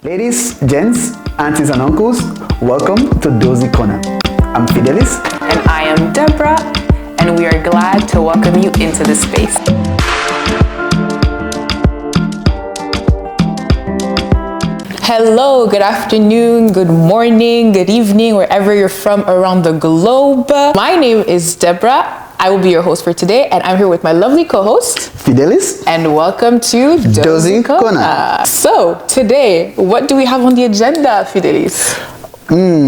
Ladies, gents, aunties and uncles, welcome to Dohzy Corner. I'm Fidelis. And I am Deborah, and we are glad to welcome you into this space. Hello, good afternoon, good morning, good evening, wherever you're from around the globe. My name is Deborah. I will be your host for today, and I'm here with my lovely co-host, Fidelis. And welcome to Dohzy Corner. So, today, what do we have on the agenda, Fidelis?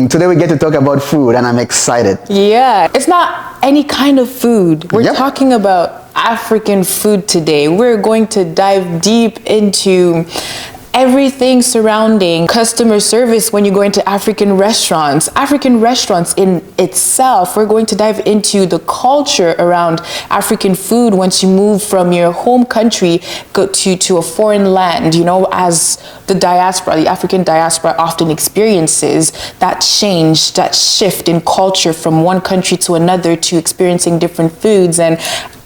Today we get to talk about food, and I'm excited. Yeah, it's not any kind of food. We're talking about African food today. We're going to dive deep into everything surrounding customer service when you go into African restaurants in itself. We're going to dive into the culture around African food once you move from your home country to a foreign land, you know, as the African diaspora often experiences that change, that shift in culture from one country to another, to experiencing different foods and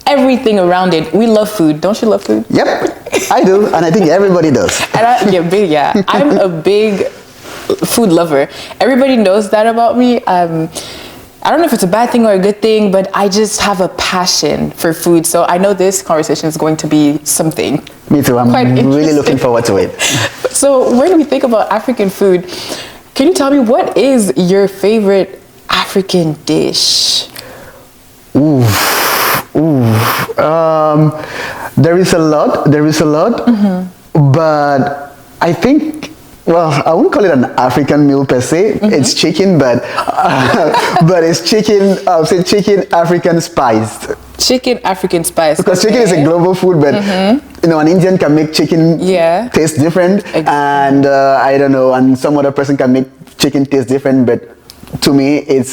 everything around it. We love food. Don't you love food? Yep, I do, and I think everybody does. And I'm a big food lover. Everybody knows that about me. I don't know if it's a bad thing or a good thing, but I just have a passion for food. So I know this conversation is going to be something. Me too. I'm really looking forward to it. So when we think about African food, can you tell me what is your favorite African dish? There is a lot, but I think, well, I won't call it an African meal per se. It's chicken, but it's chicken. I'll say chicken African spiced. Chicken African spiced. Because chicken is a global food, but you know, an Indian can make chicken taste different, and I don't know, and some other person can make chicken taste different, but to me, it's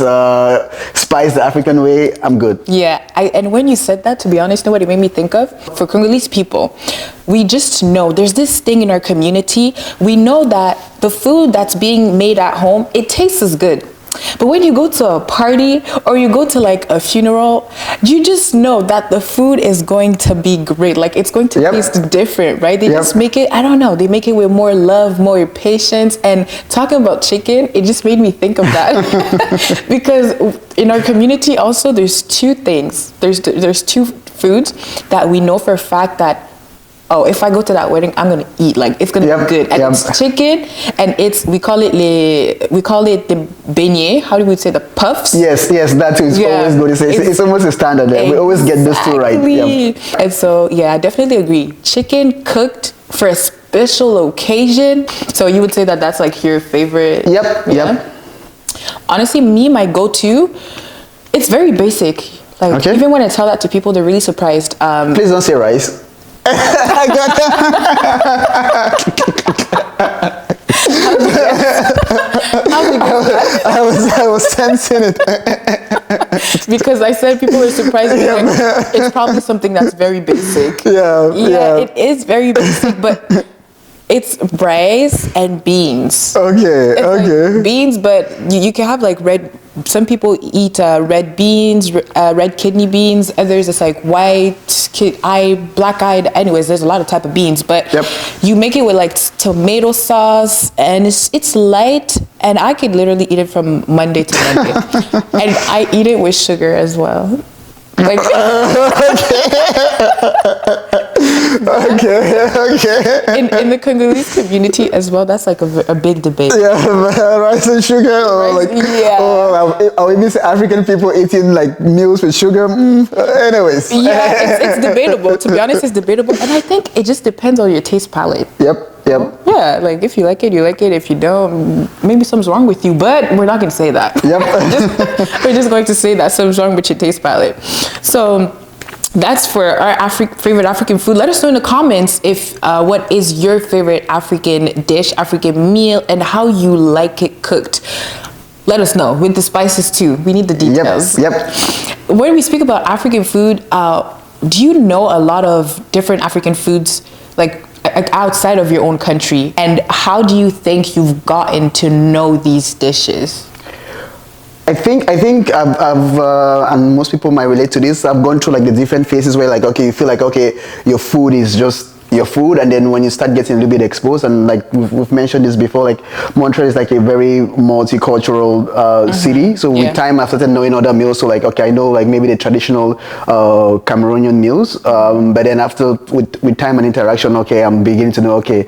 spiced the African way. I'm good. Yeah, and when you said that, to be honest, you know what it made me think of? For Congolese people, we just know there's this thing in our community. We know that the food that's being made at home, it tastes good. But when you go to a party or you go to like a funeral, you just know that the food is going to be great. Like it's going to taste different, right? They just make it, I don't know, they make it with more love, more patience. And talking about chicken, it just made me think of that. Because in our community also, there's two things. There's two foods that we know for a fact that, oh, if I go to that wedding, I'm gonna eat. Like it's gonna be good. And it's chicken, and we call it the beignet. How do we say the puffs? Yes, that too. It's always good to say. It's almost a standard. We always get those two right. And so I definitely agree. Chicken cooked for a special occasion. So you would say that that's like your favorite? Yep. Honestly, my go-to, it's very basic. Like even when I tell that to people, they're really surprised. Please don't say rice. I got that. I was sensing it. Because I said people were surprised. It's probably something that's very basic. Yeah, it is very basic, but it's rice and beans. Okay. Like beans, but you can have like red. Some people eat red beans, red kidney beans. Others it's like white, black-eyed. Anyways, there's a lot of type of beans, but you make it with like tomato sauce, and it's light. And I could literally eat it from Monday to Monday, and I eat it with sugar as well. Like okay. In the Congolese community as well, that's like a big debate. Rice and sugar, or we miss African people eating like meals with sugar. Anyways, it's debatable. To be honest, it's debatable, and I think it just depends on your taste palette. Yep. Yeah, like if you like it, you like it. If you don't, maybe something's wrong with you. But we're not going to say that. We're just going to say that something's wrong with your taste palette. So that's for our favorite African food. Let us know in the comments if what is your favorite African dish, African meal, and how you like it cooked. Let us know with the spices too. We need the details. When we speak about African food, do you know a lot of different African foods, like outside of your own country, and how do you think you've gotten to know these dishes? I think I've and most people might relate to this. I've gone through like the different phases where like, okay, you feel like, okay, your food is just your food, and then when you start getting a little bit exposed, and like we've mentioned this before, like Montreal is like a very multicultural city. So with time, I've started knowing other meals. So like, okay, I know like maybe the traditional Cameroonian meals, but then after with time and interaction, okay, I'm beginning to know, okay,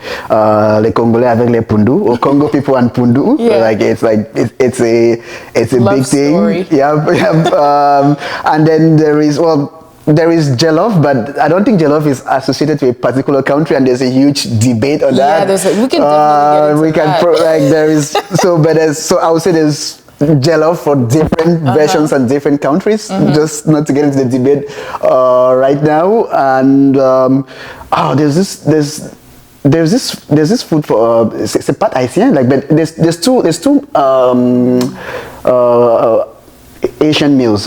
les Congolais avec les Pondu, or Congo people and Pondu. Like it's a Love big story. thing. And then there is Jollof, but I don't think Jollof is associated to a particular country, and there's a huge debate on that. We can definitely get into that. There is so I would say there's Jollof for different versions and different countries. Just not to get into the debate right now. And there's this food for c'est pas haïtien, like, but there's two Asian meals.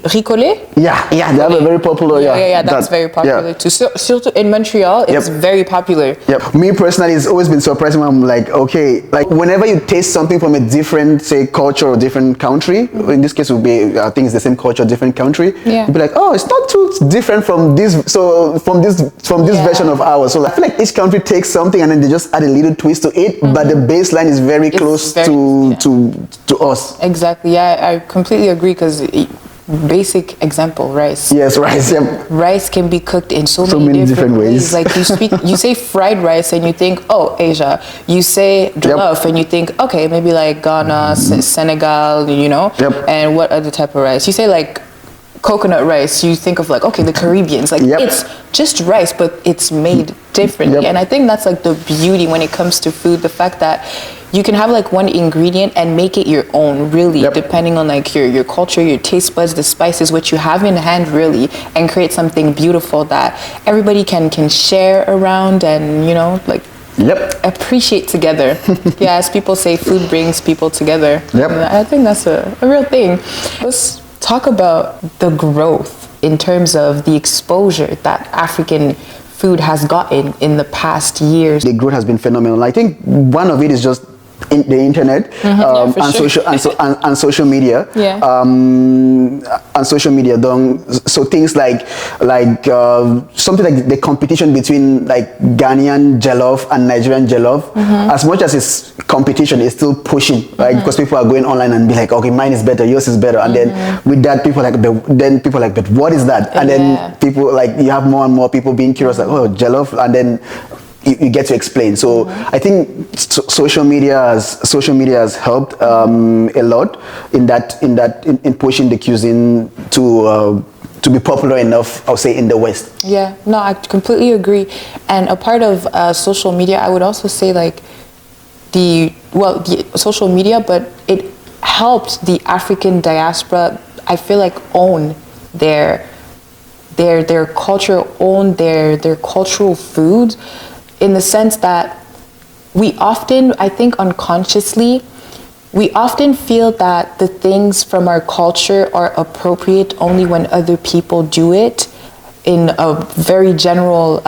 Ricolé? Yeah, they have a very popular. That's very popular too. So in Montreal, it's very popular. Me personally, it's always been surprising when I'm like, okay, like whenever you taste something from a different, say, culture or different country, in this case would be, I think it's the same culture, different country. You'd be like, oh, it's not too different from this. So from this version of ours. So I feel like each country takes something and then they just add a little twist to it, but the baseline is very close to us. Exactly. Yeah, I completely agree, because basic example, rice. Yes, rice. Rice can be cooked in so many different ways. Like you say fried rice and you think, oh, Asia. You say jollof and you think, okay, maybe like Ghana, Senegal, you know. And what other type of rice? You say like coconut rice, you think of like, okay, the Caribbeans. Like it's just rice, but it's made differently. And I think that's like the beauty when it comes to food, the fact that you can have like one ingredient and make it your own, really, depending on like your culture, your taste buds, the spices, what you have in hand, really, and create something beautiful that everybody can share around and, you know, like appreciate together. As people say, food brings people together. I think that's a real thing. Let's talk about the growth in terms of the exposure that African food has gotten in the past years. The growth has been phenomenal. I think one of it is just in the internet and social media. And social media. So things like something like the competition between like Ghanaian jollof and Nigerian jollof. As much as it's competition, it's still pushing, right? Because people are going online and be like, okay, mine is better, yours is better, and then with that, people are like, but what is that? And then people like, you have more and more people being curious, like, oh, jollof, and then you get to explain. So I think social media has helped a lot in pushing the cuisine to be popular enough, I'll say, in the West. Yeah, no, I completely agree. And a part of social media, I would also say like the social media, but it helped the African diaspora, I feel like, own their culture, own their cultural foods, in the sense that we often, I think unconsciously, we often feel that the things from our culture are appropriate only when other people do it in a very general,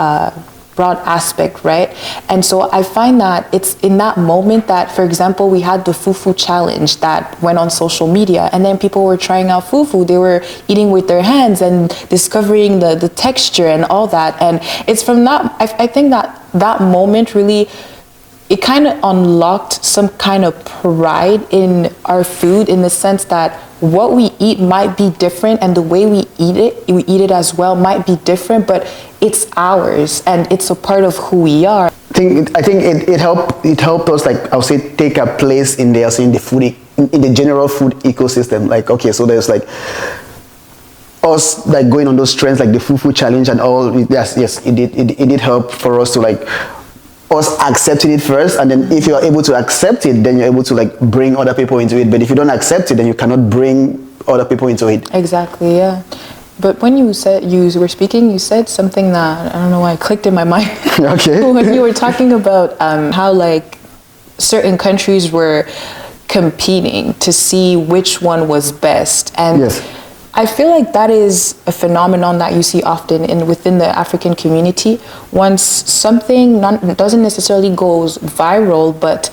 broad aspect, right? And so I find that it's in that moment that, for example, we had the fufu challenge that went on social media, and then people were trying out fufu. They were eating with their hands and discovering the texture and all that. And it's from that, I think that moment really, it kind of unlocked some kind of pride in our food, in the sense that what we eat might be different, and the way we eat it as well might be different, but it's ours and it's a part of who we are. I think it helped us, like, I'll say, take a place in the food, in the general food ecosystem. Like, okay, so there's like us like going on those trends like the fufu challenge and all. Yes, it did help for us to like us accepting it first, and then if you are able to accept it, then you're able to like bring other people into it. But if you don't accept it, then you cannot bring other people into it. Exactly, yeah. But when you were speaking, you said something that, I don't know why, it clicked in my mind. Okay. When you were talking about how like certain countries were competing to see which one was best. And yes, I feel like that is a phenomenon that you see often within the African community. Once something doesn't necessarily goes viral, but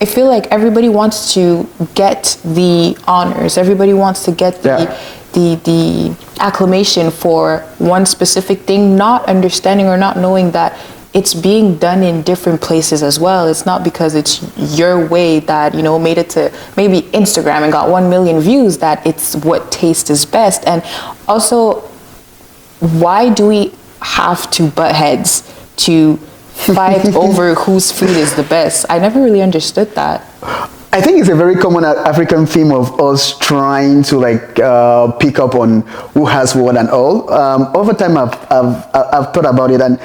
I feel like everybody wants to get the honors. Everybody wants to get the acclamation for one specific thing, not understanding or not knowing that it's being done in different places as well. It's not because it's your way that, you know, made it to maybe Instagram and got 1 million views that it's what taste is best. And also, why do we have to butt heads to fight over whose food is the best? I never really understood that. I think it's a very common African theme of us trying to like pick up on who has what and all. Over time, I've thought about it, and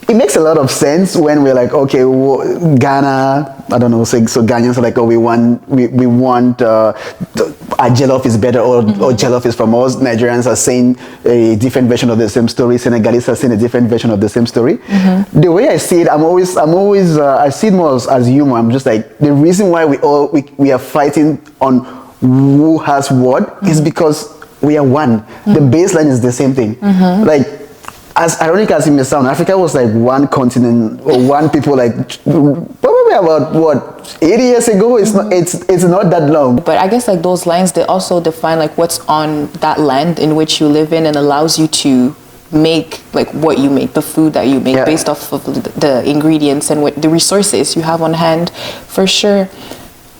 it makes a lot of sense when we're like, okay, Ghana, I don't know, so Ghanaians are like, oh, we want our Jollof is better, or Jollof is from us. Nigerians are saying a different version of the same story. Senegalese are saying a different version of the same story. The way I see it, I see it more as humor. I'm just like, the reason why we are fighting on who has what is because we are one. The baseline is the same thing. Like, as ironic as it may sound, Africa was like one continent or one people, like probably about what 80 years ago. It's not that long. But I guess like those lines, they also define like what's on that land in which you live in, and allows you to make like what you make, the food that you make, based off of the ingredients and what the resources you have on hand, for sure.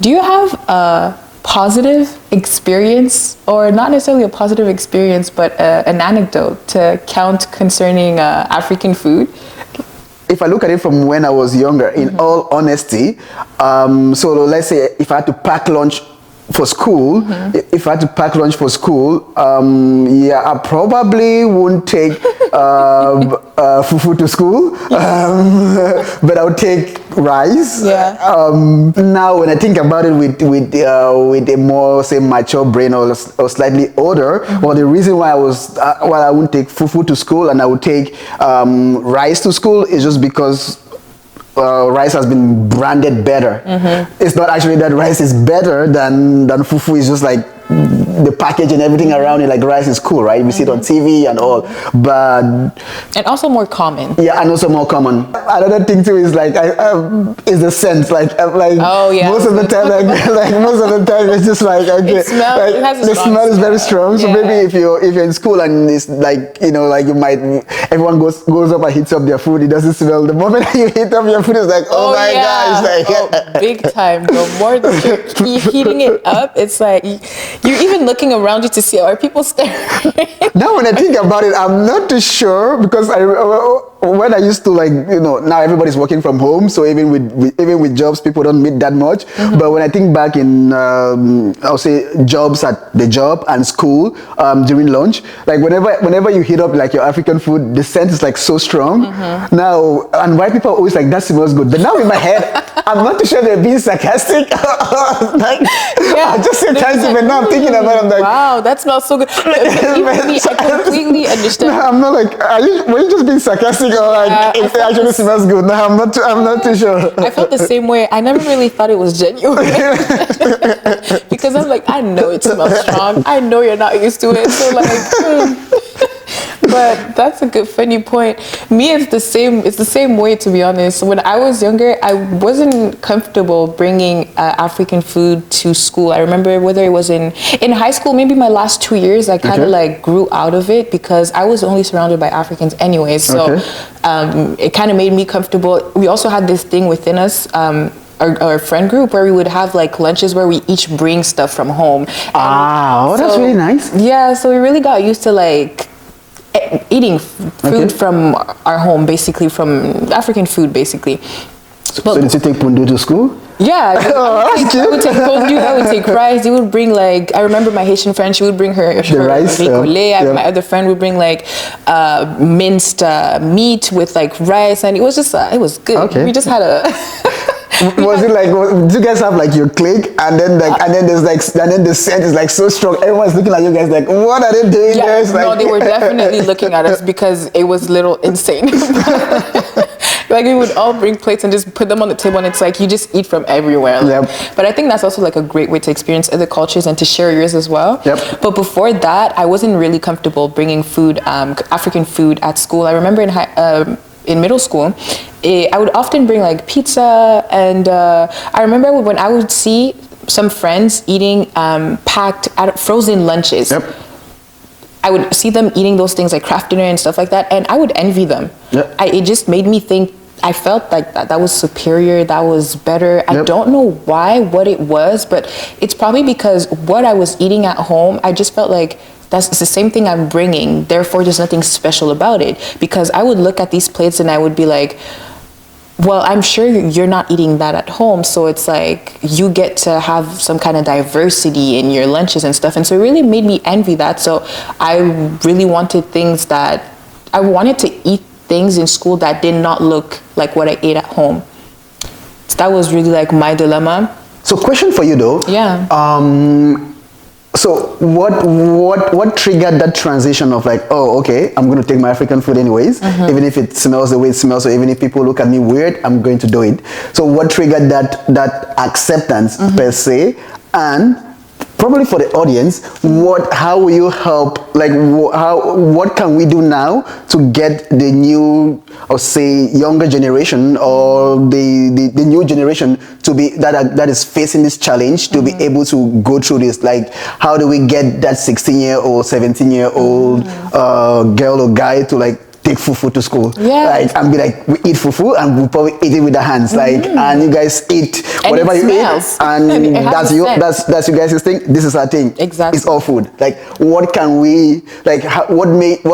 Do you have a positive experience, or not necessarily a positive experience, but an anecdote to count concerning African food? If I look at it from when I was younger, in all honesty, so let's say if I had to pack lunch for school, I probably wouldn't take fufu to school, but I would take rice. Now when I think about it with a more, say, mature brain, or slightly older, well, the reason why I wouldn't take fufu to school and I would take rice to school is just because rice has been branded better. It's not actually that rice is better than fufu. It's just like the package and everything around it, like rice is cool, right? We see it on TV and all, but and also more common. Yeah, and also more common. Another thing too is like is the scent. Like oh yeah. Most of the time, most of the time, it's just like okay, it has the smell is very strong. So maybe if you're in school and it's like, you know, like everyone goes up and heats up their food, it doesn't smell. The moment you heat up your food, it's like oh my gosh, like big time. The more that you're heating it up, it's like you're even looking around you to see, are people staring? Now when I think about it, I'm not too sure, because when I used to, like, you know, now everybody's working from home, so even with jobs, people don't meet that much. But when I think back in, I'll say jobs at the job and school, during lunch, like whenever you heat up like your African food, the scent is like so strong. Now, and white people are always like, that smells good. But now in my head, I'm not too sure they're being sarcastic. Like, I just sometimes even now I'm thinking about it, I'm like, wow, that smells so good. I completely understand. No, I'm not like, were you just being sarcastic, or like it actually smells good? No, I'm not too sure. I felt the same way. I never really thought it was genuine. Because I'm like, I know it smells strong. I know you're not used to it. So like, But that's a good funny point. Me, it's the same way, to be honest. When I was younger, I wasn't comfortable bringing African food to school. I remember whether it was in high school, maybe my last 2 years, I kind of like grew out of it because I was only surrounded by Africans anyways. So it kind of made me comfortable. We also had this thing within us, our friend group, where we would have like lunches where we each bring stuff from home. That's really nice. Yeah, so we really got used to like eating food from our home, basically, from African food, basically. So did you take Pondu to school? Yeah, I would take Pondu, I would take rice. They would bring like, I remember my Haitian friend, she would bring her rice. My other friend would bring like minced meat with like rice, and it was just, it was good. We just had a... Was it like, do you guys have like your clique, and then there's like, and then the scent is like so strong, everyone's looking at you guys like, what are they doing there? No, like... they were definitely looking at us because it was little insane. Like we would all bring plates and just put them on the table, and it's like you just eat from everywhere. But I think that's also like a great way to experience other cultures and to share yours as well. But before that, I wasn't really comfortable bringing food, African food, at school. I remember in middle school, I would often bring like pizza, and I remember when I would see some friends eating packed frozen lunches. Yep. I would see them eating those things like craft dinner and stuff like that, and I would envy them. Yep. It just made me think. I felt like that was superior, that was better. Yep. I don't know why, what it was, but it's probably because what I was eating at home, I just felt like it's the same thing I'm bringing. Therefore, there's nothing special about it. Because I would look at these plates and I would be like, well, I'm sure you're not eating that at home. So it's like you get to have some kind of diversity in your lunches and stuff. And so it really made me envy that. So I really wanted I wanted to eat things in school that did not look like what I ate at home. So that was really like my dilemma. So question for you though. Yeah. So what triggered that transition of like, oh, okay, I'm going to take my African food anyways, even if it smells the way it smells, or even if people look at me weird, I'm going to do it. So what triggered that acceptance per se? And probably for the audience, how will you help, like what can we do now to get the new, or say younger generation, or the new generation to be that is facing this challenge to be able to go through this? Like, how do we get that 16-year-old, 17-year-old girl or guy to like take fufu to school, like, and be like, we eat fufu and we'll probably eat it with our hands, like, and you guys eat whatever you eat, and that's you guys' thing. This is our thing. Exactly. It's all food. Like, what can we, like, what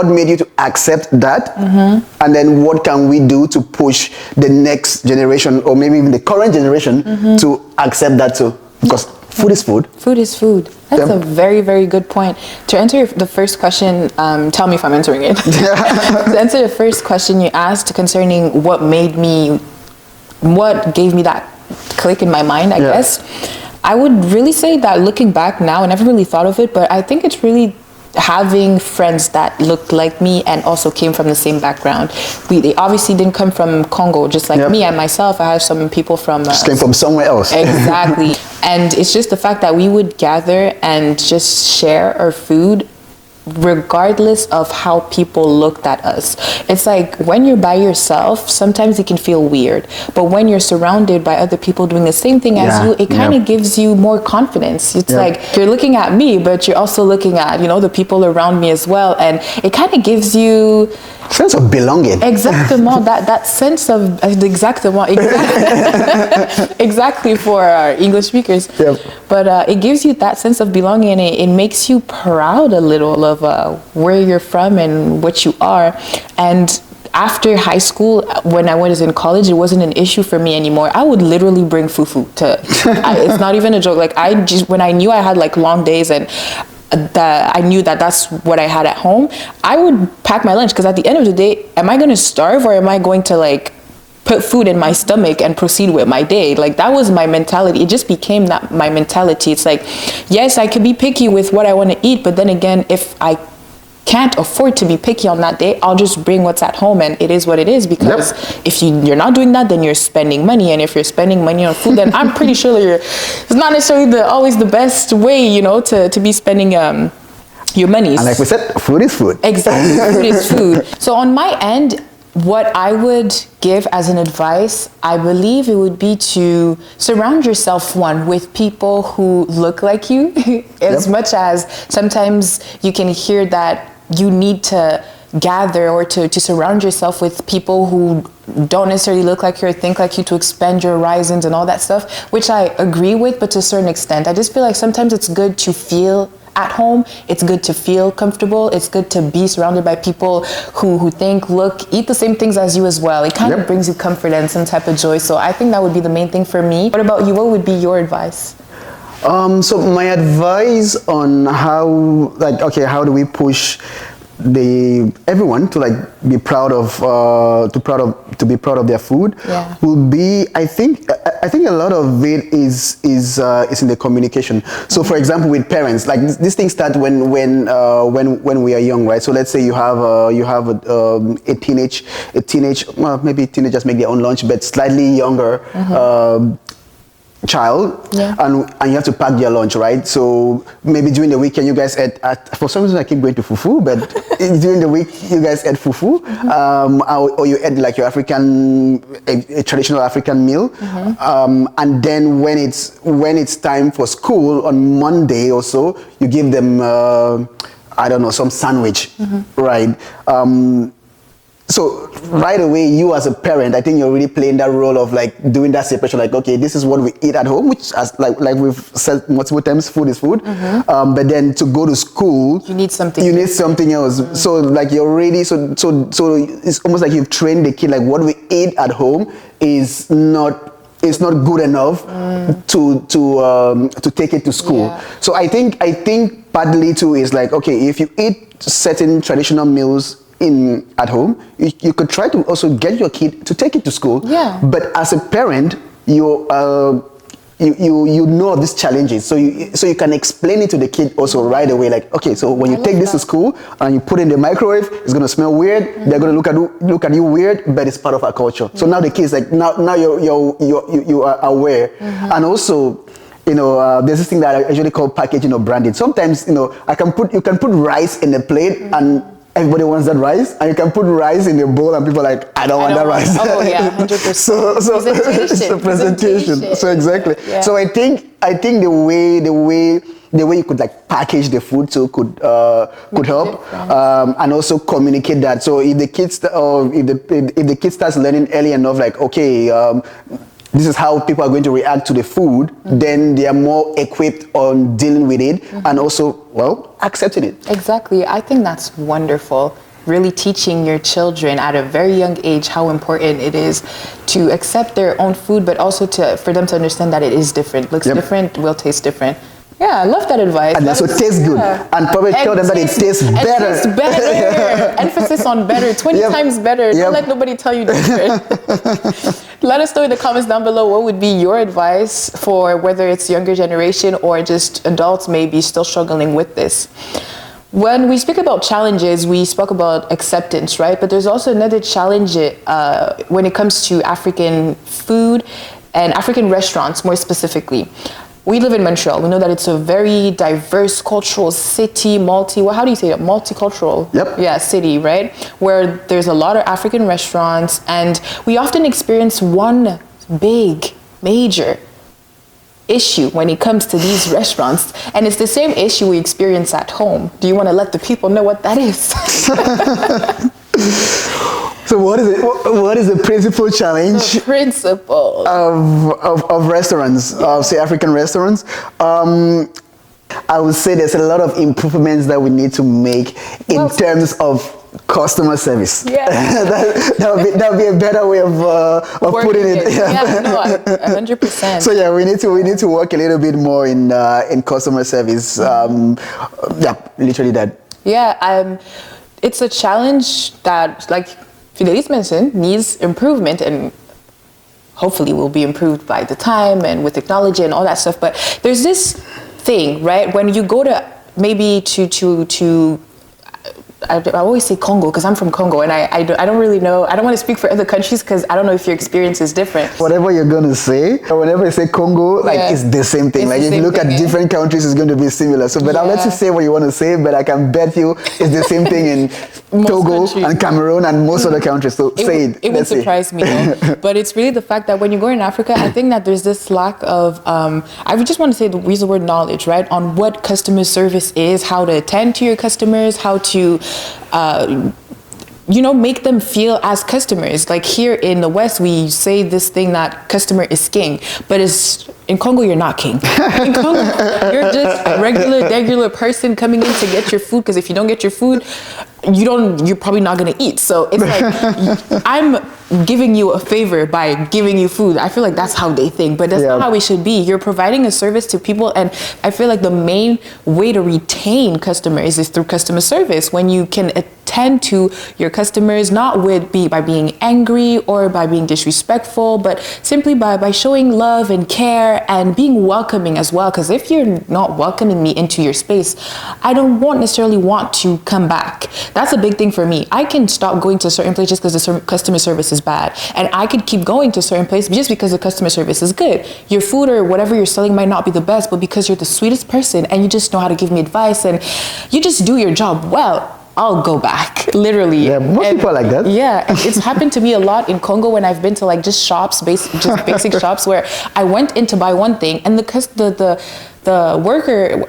made you to accept that, and then what can we do to push the next generation, or maybe even the current generation, to accept that too? Because food is food. Food is food. That's a very, very good point. To answer the first question, tell me if I'm answering it. To answer the first question you asked concerning what gave me that click in my mind, I guess, I would really say that looking back now, I never really thought of it, but I think it's really having friends that looked like me and also came from the same background. They obviously didn't come from Congo, just like me and myself. I have some people from just came from somewhere else. Exactly. And it's just the fact that we would gather and just share our food regardless of how people looked at us. It's like when you're by yourself, sometimes it can feel weird, but when you're surrounded by other people doing the same thing as you, it kind of gives you more confidence. It's like you're looking at me, but you're also looking at, the people around me as well, and it kind of gives you sense of belonging. Exactement. that sense of exactly for our English speakers. But it gives you that sense of belonging, and it makes you proud a little of where you're from and what you are. And after high school, when I was in college, it wasn't an issue for me anymore. I would literally bring fufu it's not even a joke. Like, when I knew I had like long days and that I knew that's what I had at home, I would pack my lunch, because at the end of the day, am I going to starve, or am I going to like put food in my stomach and proceed with my day? Like, that was my mentality. It just became my mentality. It's like, yes, I could be picky with what I want to eat, but then again, if I can't afford to be picky on that day, I'll just bring what's at home, and it is what it is. Because if you're not doing that, then you're spending money, and if you're spending money on food, then I'm pretty sure it's not necessarily always the best way, to be spending your money. And like we said, food is food. Exactly, food is food. So on my end, what I would give as an advice, I believe it would be to surround yourself, with people who look like you. As much as sometimes you can hear that you need to gather or to surround yourself with people who don't necessarily look like you or think like you to expand your horizons and all that stuff, which I agree with, but to a certain extent. I just feel like sometimes it's good to feel at home. It's good to feel comfortable. It's good to be surrounded by people who think, look, eat the same things as you as well. It kind of brings you comfort and some type of joy. So I think that would be the main thing for me. What about you? What would be your advice? So my advice on how do we push everyone to like be proud of to be proud of their food will be, I think a lot of it is in the communication. So for example, with parents, like this thing starts when we are young, right? So let's say you have a teenage, well, maybe teenagers make their own lunch, but slightly younger child, Yeah. and you have to pack your lunch, right? So maybe during the weekend you guys ate for some reason I keep going to fufu, but during the week you guys ate fufu, or you ate like your African, a traditional African meal, and then when it's time for school on Monday or so, you give them I don't know, some sandwich, right? So right away, you as a parent, I think you're really playing that role of like doing that separation. Like, okay, this is what we eat at home, which, as like we've said multiple times, food is food. But then to go to school, you need something. You need something else. So like you're ready. So it's almost like you've trained the kid. Like what we eat at home is not. It's not good enough to take it to school. Yeah. So I think partly too is like, okay, if you eat certain traditional meals at home, you could try to also get your kid to take it to school. Yeah. But as a parent, you know these challenges, so you can explain it to the kid also right away. Like, okay, so when you take this to school and you put it in the microwave, it's gonna smell weird. They're gonna look at you weird, but it's part of our culture. So now the kids like now you are aware, and also. There's this thing that I usually call packaging or branding. Sometimes, you can put rice in a plate and everybody wants that rice, and you can put rice in a bowl and people are like, I don't want that rice. Oh yeah, 100%. So it's a presentation. So exactly. Yeah. So I think the way you could like package the food so could help, and also communicate that. So if the kids if the kid starts learning early enough, like, okay, this is how people are going to react to the food, then they are more equipped on dealing with it and also, accepting it. Exactly. I think that's wonderful. Really teaching your children at a very young age how important it is to accept their own food, but also for them to understand that it is different. Looks different, will taste different. Yeah, I love that advice. And also tastes good. And probably tell them that it tastes better. It tastes better. Emphasis on better. 20 times better. Don't let nobody tell you different. Let us know in the comments down below what would be your advice for whether it's younger generation or just adults maybe still struggling with this. When we speak about challenges, we spoke about acceptance, right? But there's also another challenge when it comes to African food and African restaurants more specifically. We live in Montreal. We know that it's a very diverse cultural city, how do you say it? Multicultural. Yep. Yeah, city, right? Where there's a lot of African restaurants, and we often experience one big, major issue when it comes to these restaurants, and it's the same issue we experience at home. Do you want to let the people know what that is? So what is it? What is the principal challenge? The principle of restaurants, say African restaurants. I would say there's a lot of improvements that we need to make in terms of customer service. Yeah, that would be a better way of putting it. Yeah, no, 100%. So yeah, we need to work a little bit more in customer service. Literally that. Yeah, it's a challenge that, like Fidelis mentioned, needs improvement, and hopefully will be improved by the time and with technology and all that stuff. But there's this thing, right? When you go to maybe to I always say Congo because I'm from Congo, and I don't really know. I don't want to speak for other countries because I don't know if your experience is different. Whatever you're gonna say, whenever you say Congo, it's the same thing. Like if you look at different countries, it's going to be similar. So, but I'll let you say what you want to say. But I can bet you it's the same thing in Togo and Cameroon and most other countries. So say it. It would surprise me, though. But it's really the fact that when you go in Africa, I think that there's this lack of. I would just want to say use the word knowledge, right, on what customer service is, how to attend to your customers, how to. Make them feel as customers. Like here in the West, we say this thing that customer is king, but in Congo, you're not king. In Congo, you're just a regular person coming in to get your food, because if you don't get your food, you're probably not gonna eat. So it's like, I'm giving you a favor by giving you food. I feel like that's how they think, but that's not how we should be. You're providing a service to people, and I feel like the main way to retain customers is through customer service. When you can tend to your customers, not by being angry or by being disrespectful, but simply by showing love and care and being welcoming as well. Because if you're not welcoming me into your space, I don't necessarily want to come back. That's a big thing for me. I can stop going to certain places because the customer service is bad, and I could keep going to certain places just because the customer service is good. Your food or whatever you're selling might not be the best, but because you're the sweetest person and you just know how to give me advice and you just do your job well, I'll go back, literally. Yeah, most people are like that. Yeah, it's happened to me a lot in Congo when I've been to like just shops, just basic shops where I went in to buy one thing and the worker,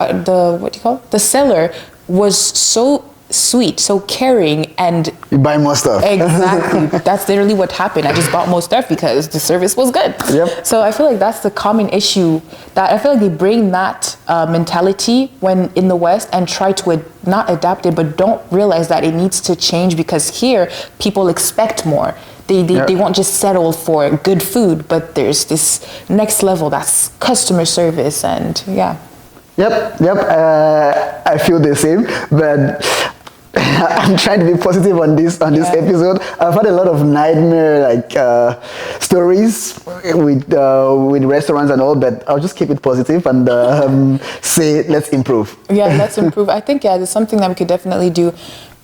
the seller was so sweet, so caring, and you buy more stuff. Exactly. That's literally what happened. I just bought more stuff because the service was good. Yep. So I feel like that's the common issue, that I feel like they bring that mentality when in the West and try to not adapt it, but don't realize that it needs to change, because here people expect more. They won't just settle for good food, but there's this next level that's customer service, and yeah. Yep. I feel the same, but I'm trying to be positive on this episode. I've had a lot of nightmare stories with restaurants and all, but I'll just keep it positive and say let's improve. Yeah, let's improve. I think there's something that we could definitely do.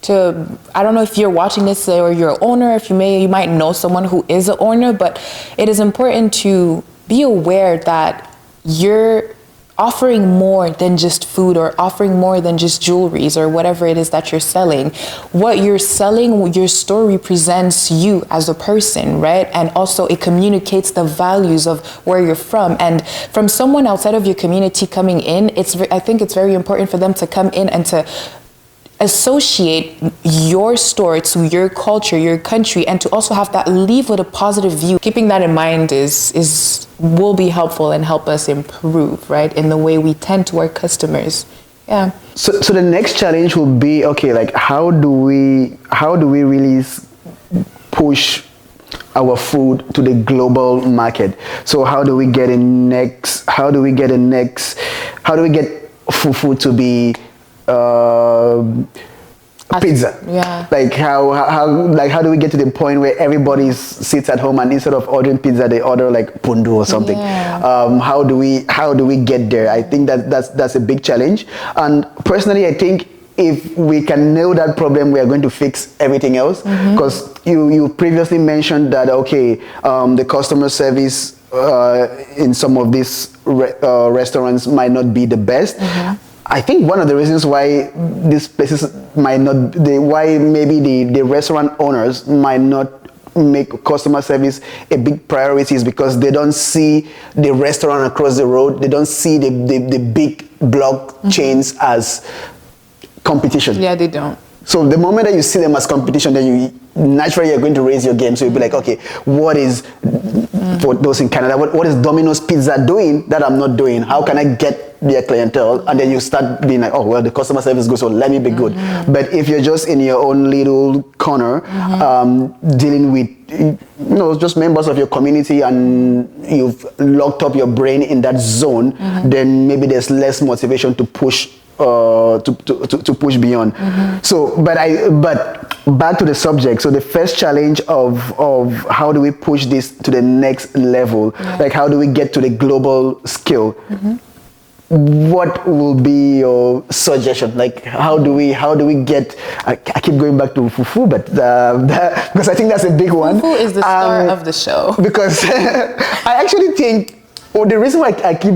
I don't know if you're watching this or you're an owner, if you might know someone who is an owner, but it is important to be aware that you're offering more than just food, or offering more than just jewelries or whatever it is that you're selling. What you're selling, your store represents you as a person, right? And also it communicates the values of where you're from. And from someone outside of your community coming in, I think it's very important for them to come in and to associate your store to your culture, your country, and to also have that leave with a positive view. Keeping that in mind will be helpful and help us improve, right, in the way we tend to our customers. Yeah. So the next challenge will be, okay, like how do we really push our food to the global market? So how do we get fufu to be pizza? Yeah. Like how do we get to the point where everybody sits at home and instead of ordering pizza they order like Pondu or something? Yeah. How do we get there? I think that's a big challenge. And personally, I think if we can nail that problem, we are going to fix everything else. Because you previously mentioned that the customer service in some of these restaurants might not be the best. I think one of the reasons why these places why maybe the restaurant owners might not make customer service a big priority is because they don't see the restaurant across the road. They don't see the big block chains as competition. Yeah, they don't. So the moment that you see them as competition, then naturally you're going to raise your game. So you'll be like, okay, what is, for those in Canada, what is Domino's Pizza doing that I'm not doing? How can I get their clientele? And then you start being like, oh, well, the customer service is good, so let me be good. But if you're just in your own little corner, dealing with just members of your community, and you've locked up your brain in that zone, then maybe there's less motivation to push to push beyond. So but back to the subject. So the first challenge of how do we push this to the next level, like how do we get to the global scale? What will be your suggestion? Like how do we get, I keep going back to fufu, but because I think that's a big one. Fufu is the star of the show. Because I actually think, the reason why I keep,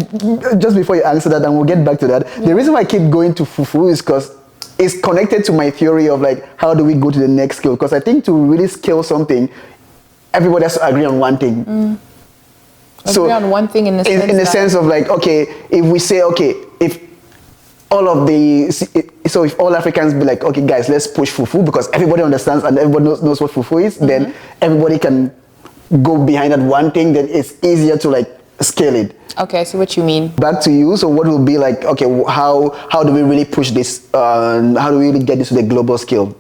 just before you answer that, and we'll get back to that, the reason why I keep going to fufu is because it's connected to my theory of like, how do we go to the next scale? Because I think to really scale something, everybody has to agree on one thing. Agree on one thing in the sense of like, okay, if we say, okay, if all Africans be like, okay guys, let's push fufu because everybody understands and everybody knows what fufu is, then everybody can go behind that one thing, then it's easier to like scale it. Okay, I see what you mean. Back to you. So what will be like, okay, how do we really push this? How do we really get this to the global scale?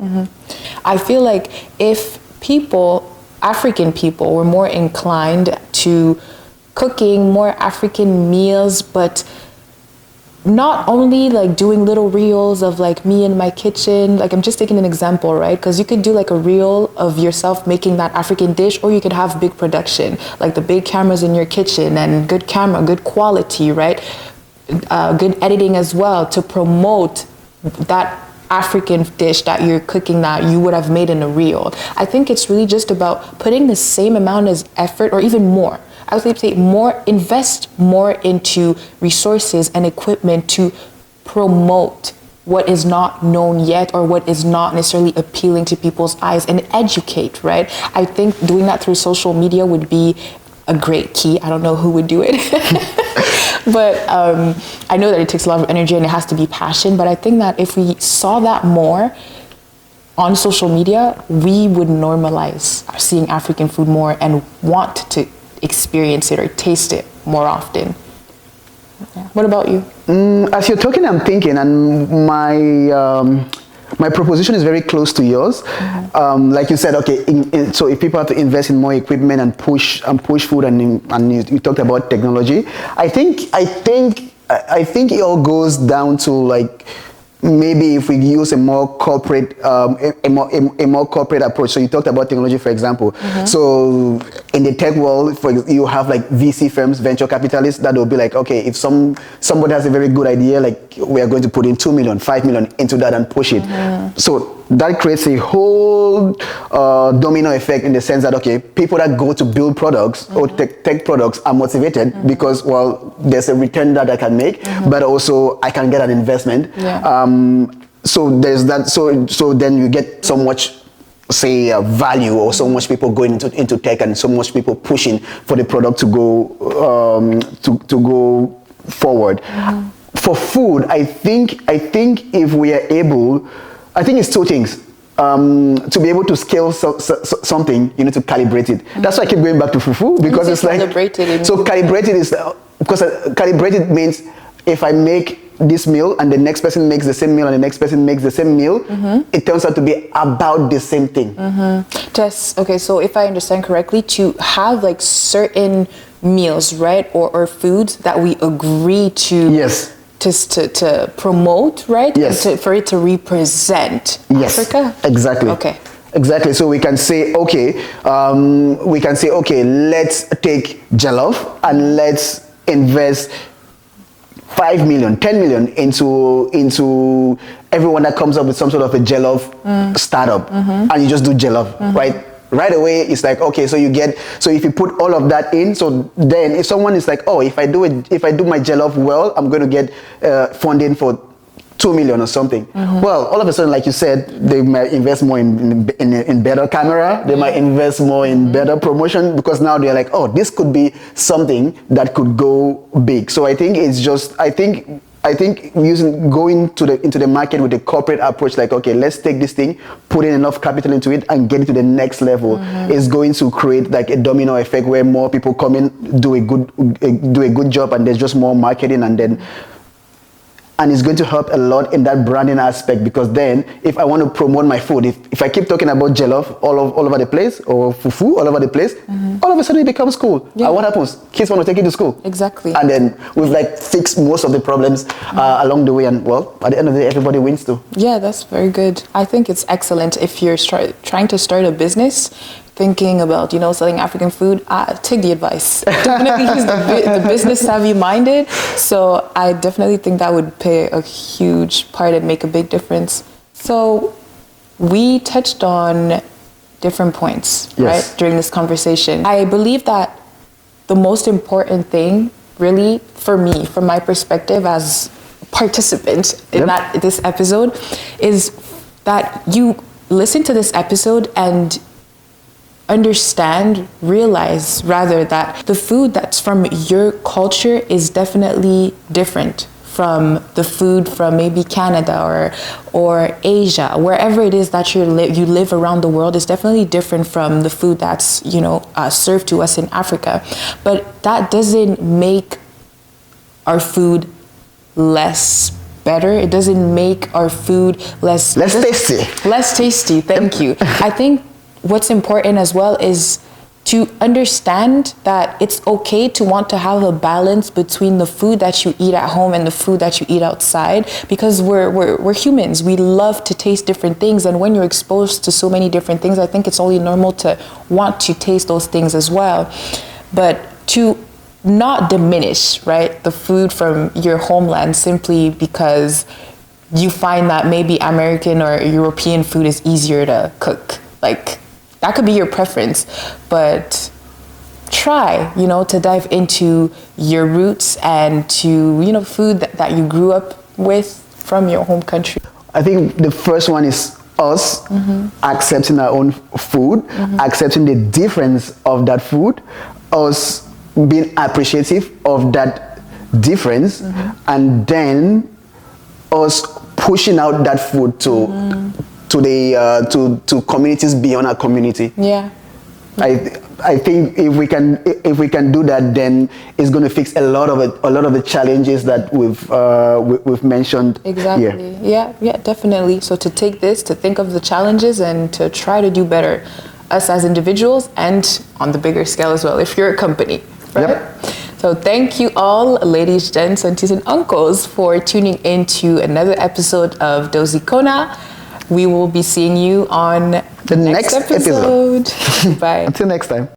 I feel like if African people were more inclined to cooking more African meals, but not only like doing little reels of like me in my kitchen, like I'm just taking an example, right? Because you could do like a reel of yourself making that African dish, or you could have big production, like the big cameras in your kitchen and good camera, good quality, right? Good editing as well to promote that African dish that you're cooking that you would have made in a reel. I think it's really just about putting the same amount of effort or even more. I would say more, invest more into resources and equipment to promote what is not known yet or what is not necessarily appealing to people's eyes, and educate, right? I think doing that through social media would be a great key. I don't know who would do it. But I know that it takes a lot of energy and it has to be passion. But I think that if we saw that more on social media, we would normalize seeing African food more and want to experience it or taste it more often. Yeah. What about you? As you're talking, I'm thinking, and my proposition is very close to yours. Like you said, okay, so if people have to invest in more equipment and push food, and you talked about technology, I think it all goes down to like, maybe if we use a more corporate corporate approach. So you talked about technology, for example. So in the tech world, you have like VC firms, venture capitalists, that will be like, okay, if somebody has a very good idea, like we are going to put in 2 million, 5 million into that and push it. So that creates a whole domino effect, in the sense that, okay, people that go to build products or tech products are motivated because, well, there's a return that I can make, but also I can get an investment. So there's that. So then you get so much, say, value, or so much people going into tech, and so much people pushing for the product to go to go forward. For food, I think if we are able, I think it's two things. To be able to scale something, you need to calibrate it. That's why I keep going back to fufu, because it's like, so calibrated is, because calibrated means if I make this meal and the next person makes the same meal and the next person makes the same meal, it turns out to be about the same thing. Just, okay, so if I understand correctly, to have like certain meals, right, or foods that we agree to, yes, to promote, right? Yes. For it to represent Africa? Exactly. Okay. Exactly. So we can say, okay, let's take Jollof and let's invest 5 million, 10 million into everyone that comes up with some sort of a Jollof startup, and you just do Jollof, right? Right away, it's like, okay, so if you put all of that in, so then if someone is like, oh, if I do my Jollof well, I'm going to get funding for 2 million or something. Well, all of a sudden, like you said, they might invest more in better camera. They might invest more in better promotion, because now they're like, oh, this could be something that could go big. So I think it's just, I think going into the market with a corporate approach, like, okay, let's take this thing, put in enough capital into it, and get it to the next level, is going to create like a domino effect where more people come in, do a good job, and there's just more marketing, and it's going to help a lot in that branding aspect, because then if I want to promote my food, if I keep talking about Jollof all over the place, or fufu all over the place, all of a sudden it becomes cool. And what happens? Kids want to take it to school. Exactly. And then we've like fixed most of the problems along the way, and well, at the end of the day, everybody wins too. Yeah, that's very good. I think it's excellent if you're trying to start a business, thinking about, selling African food, take the advice. Definitely he's the business savvy minded. So I definitely think that would play a huge part and make a big difference. So we touched on different points, right, during this conversation. I believe that the most important thing, really, for me, from my perspective as a participant in this episode, is that you listen to this episode and realize rather that the food that's from your culture is definitely different from the food from maybe Canada or Asia, wherever it is that you live around the world, is definitely different from the food that's served to us in Africa. But that doesn't make our food less better. It doesn't make our food less tasty. Less tasty. Thank you. I think what's important as well is to understand that it's okay to want to have a balance between the food that you eat at home and the food that you eat outside, because we're humans. We love to taste different things, and when you're exposed to so many different things, I think it's only normal to want to taste those things as well. But to not diminish, right, the food from your homeland simply because you find that maybe American or European food is easier to cook. Like, that could be your preference, but try, to dive into your roots and to, food that you grew up with from your home country. I think the first one is us accepting our own food, accepting the difference of that food, us being appreciative of that difference, and then us pushing out that food to communities beyond our community. Yeah. I think if we can do that, then it's going to fix a lot of the challenges that we've mentioned. Exactly. Here. Yeah, definitely. So to take this, to think of the challenges and to try to do better, us as individuals and on the bigger scale as well, if you're a company, right? Yep. So thank you all, ladies, gents, aunties, and uncles, for tuning into another episode of Dohzy Kona. We will be seeing you on the next episode. Bye. Until next time.